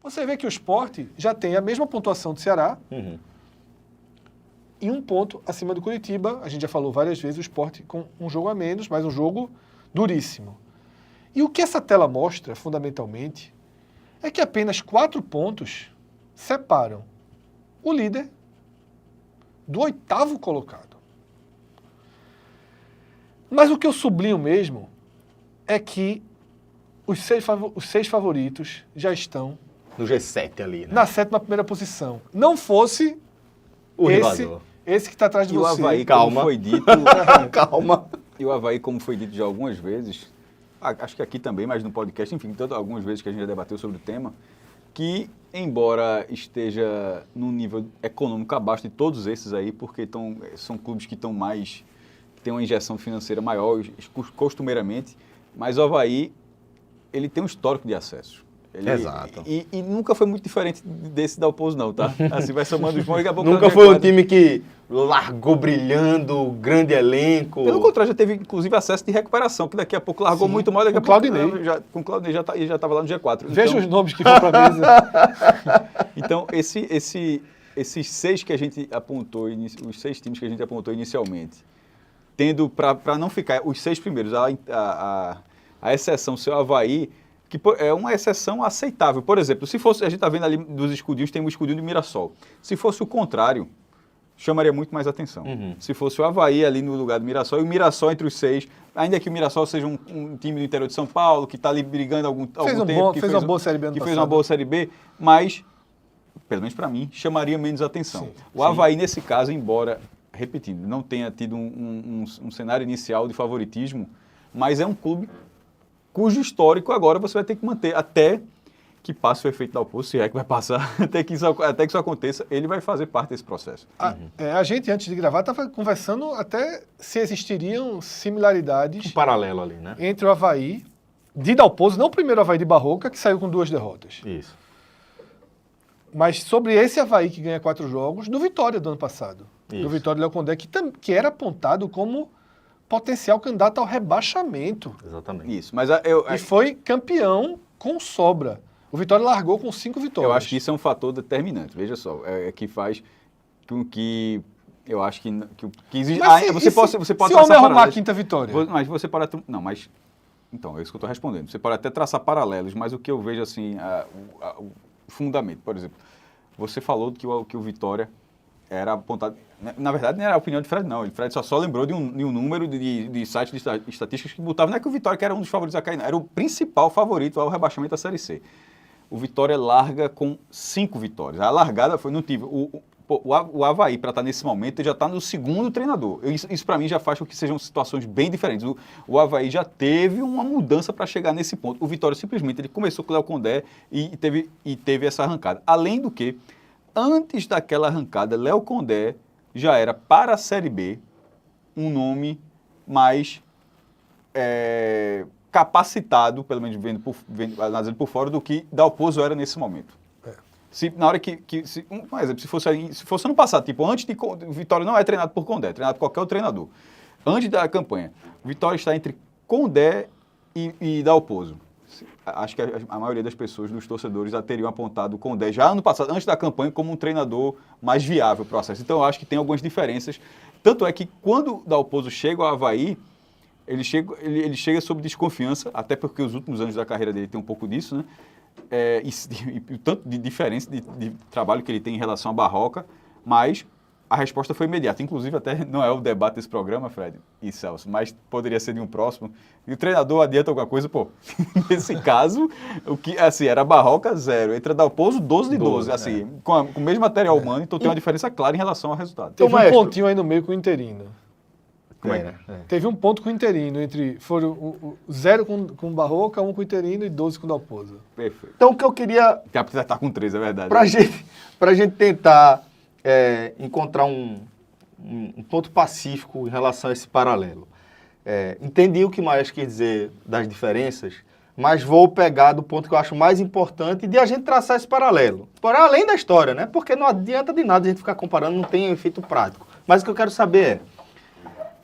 Você vê que o Sport já tem a mesma pontuação do Ceará e um ponto acima do Curitiba. A gente já falou várias vezes, o Sport com um jogo a menos, mas um jogo duríssimo. E o que essa tela mostra, fundamentalmente, é que apenas 4 pontos separam o líder do 8º colocado. Mas o que eu sublinho mesmo é que os 6 favoritos já estão No G7 ali, né? na 7ª posição. Não fosse O esse rival. que está atrás de E o você. Avaí, Calma. como foi dito... Calma. E o Avaí, como foi dito já algumas vezes, acho que aqui também, mas no podcast, enfim, algumas vezes que a gente já debateu sobre o tema, que, embora esteja num nível econômico abaixo de todos esses aí, porque são clubes que estão mais... que têm uma injeção financeira maior, costumeiramente, mas o Avaí, ele tem um histórico de acesso. Exato. E nunca foi muito diferente desse da Dalpozo, não, tá? Assim, vai somando os bons e daqui a pouco... Nunca foi um time que largou brilhando, grande elenco. Pelo contrário, já teve, inclusive, acesso de recuperação, que daqui a pouco largou muito mal, daqui a com pouco... Claudinei. Com o Claudinei já estava lá no G4. Veja os nomes que vão para a mesa. Então, esses 6 que a gente apontou, os 6 times que a gente apontou inicialmente, tendo, para não ficar os 6 primeiros, a exceção ser o Avaí, que é uma exceção aceitável. Por exemplo, se fosse, a gente está vendo ali dos escudinhos, tem um escudinho do Mirassol. Se fosse o contrário, chamaria muito mais atenção. Se fosse o Avaí ali no lugar do Mirassol, e o Mirassol entre os 6, ainda que o Mirassol seja um time do interior de São Paulo, que está ali brigando há algum tempo, fez uma boa Série B ano que fez passado. uma boa Série B, mas, pelo menos para mim, chamaria menos atenção. Sim, o Avaí, nesse caso, embora, repetindo, não tenha tido um cenário inicial de favoritismo, mas é um clube cujo histórico agora você vai ter que manter até que passe o efeito da Dalpozo, se é que vai passar, até que isso aconteça, ele vai fazer parte desse processo. A gente, antes de gravar, estava conversando até se existiriam similaridades Um paralelo ali, né? entre o Avaí de Dalpozo, não o primeiro Avaí de Barroca, que saiu com 2 derrotas, Isso. mas sobre esse Avaí que ganha 4 jogos, do Vitória do ano passado. Isso. Do Vitória Léo Condé, que era apontado como potencial candidato ao rebaixamento. Exatamente. Isso, mas E foi campeão com sobra. O Vitória largou com 5 vitórias. eu acho que isso é um fator determinante, veja só, que faz com que eu acho que existe... Mas você pode se o traçar homem arrumar a paralelos. 5ª vitória. Mas você pode... Não, mas... Então, é isso que eu estou respondendo. Você pode até traçar paralelos, mas o que eu vejo, assim, o fundamento, por exemplo, você falou que o Vitória era apontado... Na verdade, não era a opinião de Fred, não. O Fred só lembrou de um número de sites de estatísticas que botavam, não é que o Vitória que era um dos favoritos a cair, não. Era o principal favorito ao rebaixamento da Série C. O Vitória larga com 5 vitórias. A largada foi no nível... O Avaí, para estar nesse momento, já está no 2º treinador. Isso para mim já faz com que sejam situações bem diferentes. O Avaí já teve uma mudança para chegar nesse ponto. O Vitória simplesmente ele começou com o Léo Condé e teve essa arrancada. Além do que, antes daquela arrancada, Léo Condé já era para a Série B um nome mais capacitado, pelo menos analisando por fora, do que Dalpozo era nesse momento. Na hora por exemplo, se fosse ano passado, tipo, antes de o Vitória não é treinado por Condé, é treinado por qualquer outro treinador. Antes da campanha, o Vitória está entre Condé e Dalpozo. Acho que a maioria das pessoas, dos torcedores, já teriam apontado o Condé já ano passado, antes da campanha, como um treinador mais viável para o acesso. Então, eu acho que tem algumas diferenças. Tanto é que, quando o Dalpozo chega ao Avaí, ele chega sob desconfiança, até porque os últimos anos da carreira dele tem um pouco disso, né? E tanto de diferença de trabalho que ele tem em relação à Barroca, mas a resposta foi imediata. Inclusive, até não é o debate desse programa, Fred e Celso, mas poderia ser de um próximo. E o treinador adianta alguma coisa, pô. Nesse caso, o que assim, era Barroca 0, entra Dalpozo 12 de 12, assim, com o mesmo material humano, então tem uma diferença clara em relação ao resultado. Teve Maestro. pontinho aí no meio com o Interino. Como é, né? Teve um ponto com o Interino, foram o 0 com o Barroca, 1 com o Interino e 12 com o Dalpozo. Perfeito. Então, o que eu queria, Tem estar com 3, é verdade. pra gente tentar encontrar um ponto pacífico em relação a esse paralelo. Entendi o que mais quis dizer das diferenças, mas vou pegar do ponto que eu acho mais importante de a gente traçar esse paralelo. Porém, além da história, né? Porque não adianta de nada a gente ficar comparando, não tem efeito prático. Mas o que eu quero saber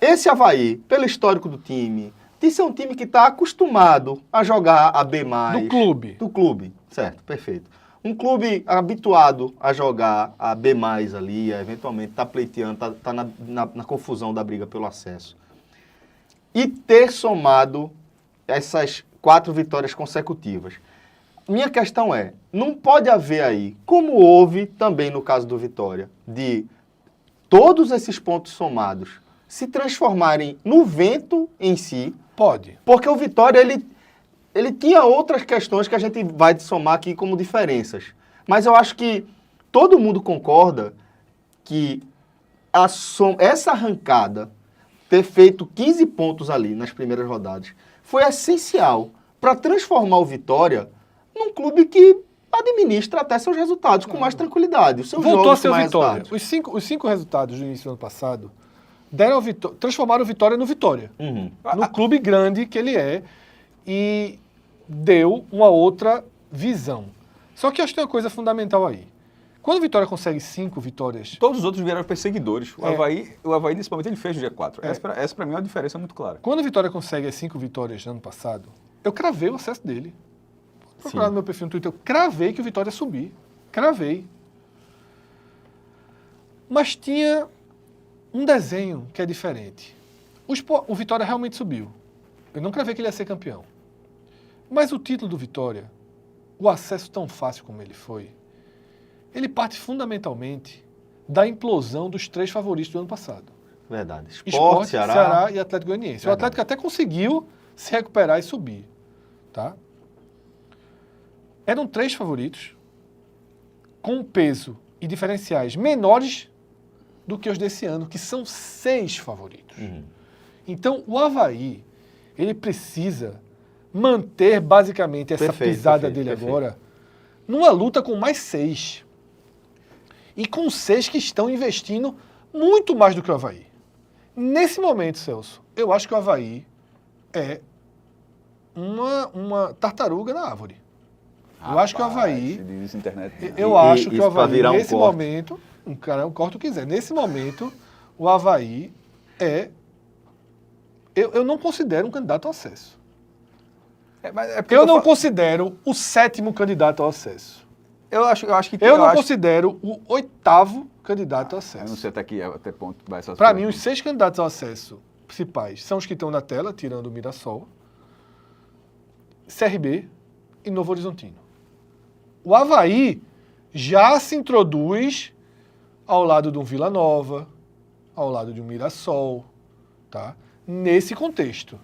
esse Avaí, pelo histórico do time, de ser um time que está acostumado a jogar a B+. Do clube. Do clube, certo, perfeito. Um clube habituado a jogar a B+, ali, eventualmente tá pleiteando, tá na confusão da briga pelo acesso. E ter somado essas 4 vitórias consecutivas. Minha questão é, não pode haver aí, como houve também no caso do Vitória, de todos esses pontos somados se transformarem no vento em si. Pode. Porque o Vitória, ele tinha outras questões que a gente vai somar aqui como diferenças. Mas eu acho que todo mundo concorda que essa arrancada, ter feito 15 pontos ali nas primeiras rodadas, foi essencial para transformar o Vitória num clube que administra até seus resultados com mais tranquilidade. Os seus Voltou a jogos ser com o mais Vitória. resultados. Os cinco resultados do início do ano passado transformaram o Vitória no Vitória. Uhum. No clube grande que ele é, e deu uma outra visão. Só que eu acho que tem uma coisa fundamental aí. Quando o Vitória consegue 5 vitórias... Todos os outros vieram perseguidores. O Avaí, nesse momento, ele fez o G4. É. Essa para mim, é uma diferença muito clara. Quando o Vitória consegue as 5 vitórias no ano passado, eu cravei o acesso dele. Vou procurar no meu perfil no Twitter, eu cravei que o Vitória ia subir. Cravei. Mas tinha um desenho que é diferente. O Vitória realmente subiu. Eu não cravei que ele ia ser campeão. Mas o título do Vitória, o acesso tão fácil como ele foi, ele parte fundamentalmente da implosão dos 3 favoritos do ano passado. Verdade. Sport, Ceará e Atlético Goianiense. Verdade. O Atlético até conseguiu se recuperar e subir. Tá? Eram 3 favoritos com peso e diferenciais menores do que os desse ano, que são 6 favoritos. Uhum. Então, o Avaí, ele precisa manter basicamente essa pisada dele agora numa luta com mais 6. E com 6 que estão investindo muito mais do que o Avaí. Nesse momento, Celso, eu acho que o Avaí é uma tartaruga na árvore. Eu acho que o Avaí... se diz internet. Eu acho que o isso pra Avaí, virar um nesse corte. momento... Um cara, eu corto o que quiser. Nesse momento, o Avaí é... Eu não considero um candidato ao acesso. Eu não considero o 7º candidato ao acesso. Eu acho que... Eu não considero o 8º candidato ao Eu acesso. não sei até ponto vai essas Para coisas. mim, os 6 candidatos ao acesso principais são os que estão na tela, tirando o Mirassol, CRB e Novo Horizontino. O Avaí já se introduz ao lado de um Vila Nova, ao lado de um Mirassol, tá? Nesse contexto.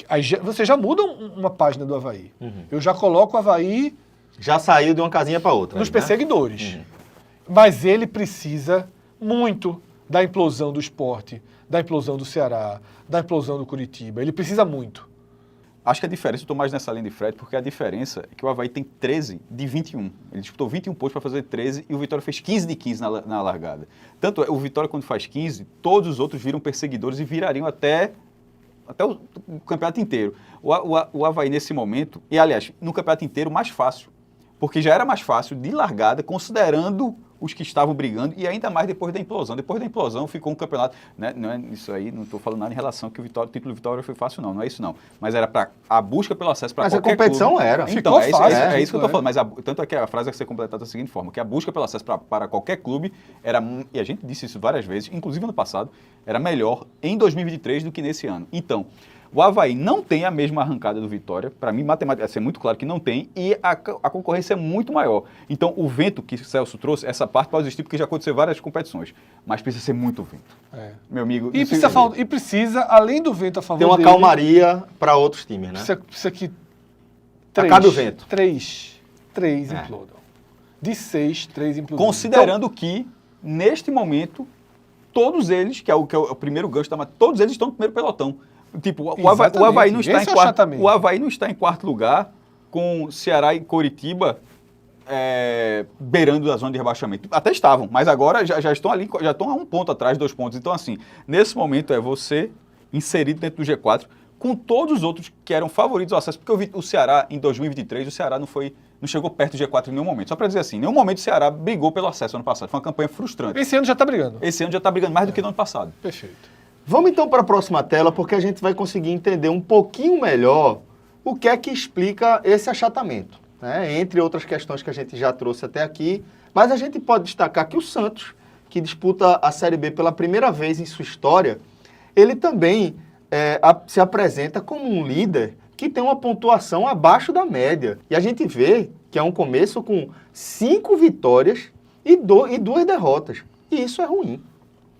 Aí você já muda uma página do Avaí. Uhum. Eu já coloco o Avaí Já saiu de uma casinha para outra. nos aí, né? perseguidores. Uhum. Mas ele precisa muito da implosão do Sport, da implosão do Ceará, da implosão do Curitiba. Ele precisa muito. Acho que a diferença, eu estou mais nessa linha de Fred, porque a diferença é que o Avaí tem 13 de 21. Ele disputou 21 pontos para fazer 13 e o Vitória fez 15 de 15 na largada. Tanto é, o Vitória, quando faz 15, todos os outros viram perseguidores e virariam até o campeonato inteiro. O Avaí, nesse momento, e aliás, no campeonato inteiro, mais fácil. Porque já era mais fácil de largada, considerando os que estavam brigando, e ainda mais depois da implosão. Depois da implosão ficou um campeonato, né, não é isso aí, não estou falando nada em relação que o título do Vitória foi fácil, não é isso não. Mas era para a busca pelo acesso para Mas a qualquer competição clube. era. Então, Ficou fácil, é isso que eu estou é. falando, mas tanto é que a frase vai ser completada da seguinte forma, que a busca pelo acesso para qualquer clube era, e a gente disse isso várias vezes, inclusive ano passado, era melhor em 2023 do que nesse ano. Então, o Avaí não tem a mesma arrancada do Vitória, para mim, matematicamente, é muito claro que não tem, e a concorrência é muito maior. Então, o vento que o Celso trouxe, essa parte pode existir porque já aconteceu várias competições, mas precisa ser muito vento. Meu amigo... E precisa, além do vento a favor Tem uma dele, calmaria para outros times, né? precisa que Acabe o vento. 3 implodam. De 6, 3 implodam. Considerando que, neste momento, todos eles, que é o primeiro gancho da matéria, todos eles estão no primeiro pelotão. Tipo, o Avaí não está Esse em é o quarto. achatamento. O Avaí não está em quarto lugar, com Ceará e Coritiba beirando a zona de rebaixamento. Até estavam, mas agora já estão ali, já estão a 1 ponto atrás, 2 pontos. Então, assim, nesse momento é você inserido dentro do G4, com todos os outros que eram favoritos ao acesso, porque o Ceará, em 2023, o Ceará não chegou perto do G4 em nenhum momento. Só para dizer assim, em nenhum momento o Ceará brigou pelo acesso ano passado. Foi uma campanha frustrante. Esse ano já está brigando. Esse ano já está brigando mais do que no ano passado. Perfeito. Vamos então para a próxima tela, porque a gente vai conseguir entender um pouquinho melhor o que é que explica esse achatamento. né? Entre outras questões que a gente já trouxe até aqui. Mas a gente pode destacar que o Santos, que disputa a Série B pela primeira vez em sua história, ele também se apresenta como um líder que tem uma pontuação abaixo da média. E a gente vê que é um começo com 5 vitórias e 2 derrotas. E isso é ruim.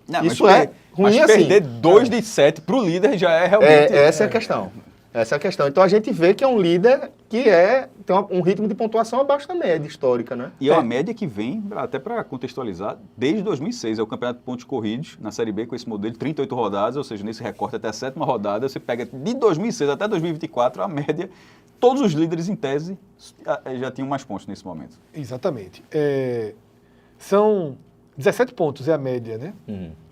Não, isso é ruim mas assim. perder 2 de 7 para o líder já é realmente... Essa é a questão. Essa é a questão. Então a gente vê que é um líder que tem um ritmo de pontuação abaixo da média histórica, né? E é uma média que vem, até para contextualizar, desde 2006. É o campeonato de pontos corridos na Série B com esse modelo de 38 rodadas, ou seja, nesse recorte até a 7ª rodada, você pega de 2006 até 2024, a média, todos os líderes em tese já tinham mais pontos nesse momento. Exatamente. São 17 pontos, é a média, né?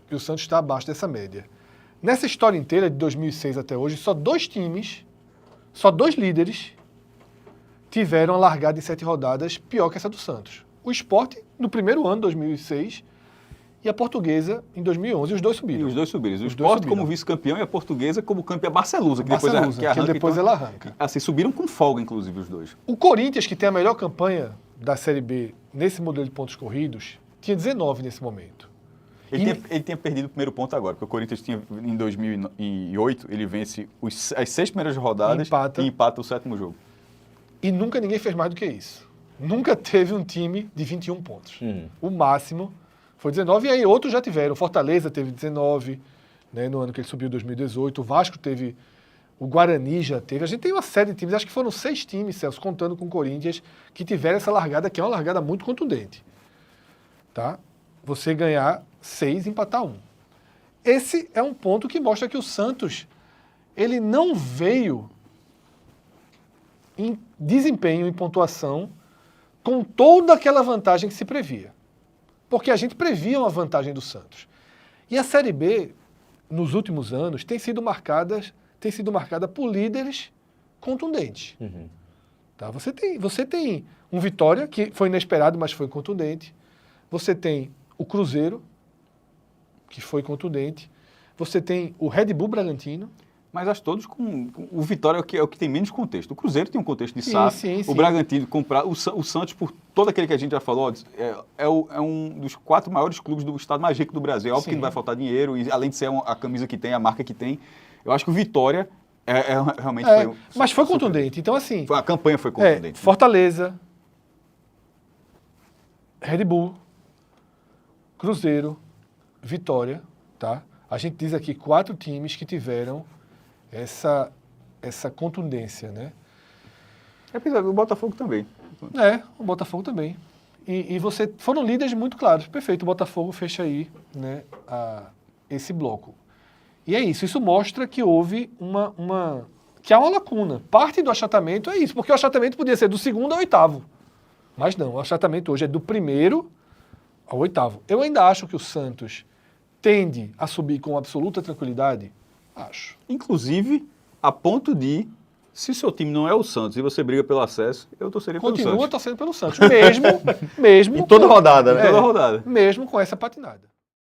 E o Santos está abaixo dessa média. Nessa história inteira, de 2006 até hoje, só 2 times, só 2 líderes tiveram a largada em 7 rodadas pior que essa do Santos. O Sport, no primeiro ano, 2006, e a Portuguesa, em 2011. Os dois subiram. E os dois subiram. O Os Sport dois como vice-campeão e a Portuguesa como campeã Barcelusa, que Barcelusa, depois, arranca, depois então, ela arranca. Assim, subiram com folga, inclusive, os dois. O Corinthians, que tem a melhor campanha da Série B nesse modelo de pontos corridos, tinha 19 nesse momento. Ele tinha perdido o primeiro ponto agora, porque o Corinthians tinha, em 2008, ele vence as 6 primeiras rodadas e empata o 7º jogo. E nunca ninguém fez mais do que isso. Nunca teve um time de 21 pontos. O máximo foi 19, e aí outros já tiveram. O Fortaleza teve 19, né, no ano que ele subiu, 2018. O Vasco teve, o Guarani já teve. A gente tem uma série de times, acho que foram 6 times, Celso, contando com o Corinthians, que tiveram essa largada, que é uma largada muito contundente. Tá? Você ganhar 6 e empatar 1. Esse é um ponto que mostra que o Santos, ele não veio em desempenho, em pontuação, com toda aquela vantagem que se previa. Porque a gente previa uma vantagem do Santos. E a Série B, nos últimos anos, tem sido marcada por líderes contundentes. Tá? Você tem um Vitória, que foi inesperado, mas foi contundente. Você tem o Cruzeiro, que foi contundente. Você tem o Red Bull Bragantino. Mas acho todos com... O Vitória é o que tem menos contexto. O Cruzeiro tem um contexto de SAF. Sim. O Bragantino comprar... O Santos, por todo aquele que a gente já falou, é um dos 4 maiores clubes do estado mais rico do Brasil. É óbvio que não vai faltar dinheiro, e além de ser a camisa que tem, a marca que tem. Eu acho que o Vitória realmente foi... Mas foi contundente. Então, assim... A campanha foi contundente. Fortaleza, Red Bull, Cruzeiro, Vitória, tá? A gente diz aqui 4 times que tiveram essa contundência, né? O Botafogo também. O Botafogo também. E foram líderes muito claros. Perfeito, o Botafogo fecha aí, né, esse bloco. E é isso. Isso mostra que houve que há uma lacuna. Parte do achatamento é isso, porque o achatamento podia ser do 2º ao 8º. Mas não, o achatamento hoje é do 1º ao 8º. Eu ainda acho que o Santos tende a subir com absoluta tranquilidade. Acho. Inclusive, a ponto de, se o seu time não é o Santos e você briga pelo acesso, eu torceria pelo Santos. Continua torcendo pelo Santos, mesmo em toda rodada, né? Toda rodada. Mesmo com essa patinada.